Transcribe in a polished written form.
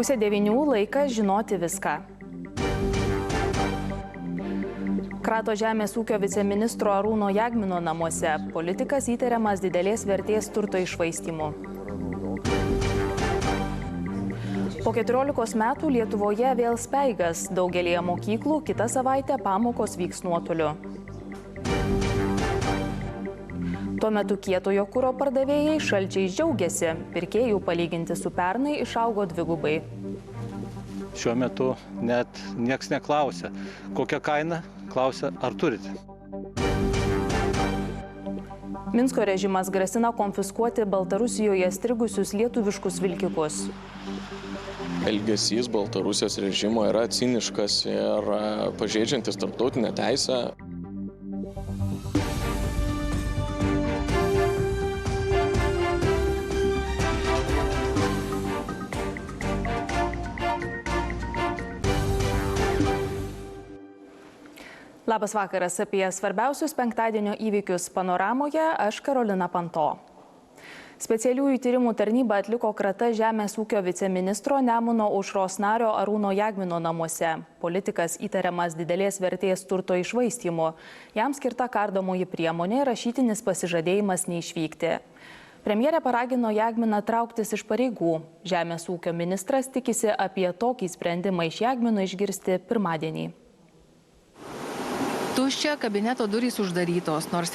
8:30 laikas žinoti viską. Krato žemės ūkio viceministro Arūno Jagmino namuose. Politikas įtariamas didelės vertės turto iššvaistymu. Po 14 metų Lietuvoje vėl speigas. Daugelėje mokyklų kitą savaitę pamokos vyks nuotoliu. Tuo metu kietojo kuro pardavėjai šalčiais džiaugiasi. Pirkėjų palyginti su pernai išaugo dvigubai. Šiuo metu net nieks neklausia, kokią kainą, klausia, ar turite. Minsko režimas grasina konfiskuoti Baltarusijoje strigusius lietuviškus vilkikus. Elgesys Baltarusijos režimo yra ciniškas ir pažeidžiantis tarptautinę teisę. Labas vakaras, apie svarbiausius penktadienio įvykius panoramoje aš Karolina Panto. Specialiųjų tyrimų tarnyba atliko kratas žemės ūkio viceministro Nemuno aušros nario Arūno Jagmino namuose. Politikas įtariamas didelės vertės turto iššvaistymu. Jam skirta kardomoji priemonė, rašytinis pasižadėjimas neišvykti. Premjerė paragino Jagminą trauktis iš pareigų. Žemės ūkio ministras tikisi apie tokį sprendimą iš Jagmino išgirsti pirmadienį. Tuščia, kabineto durys uždarytos, nors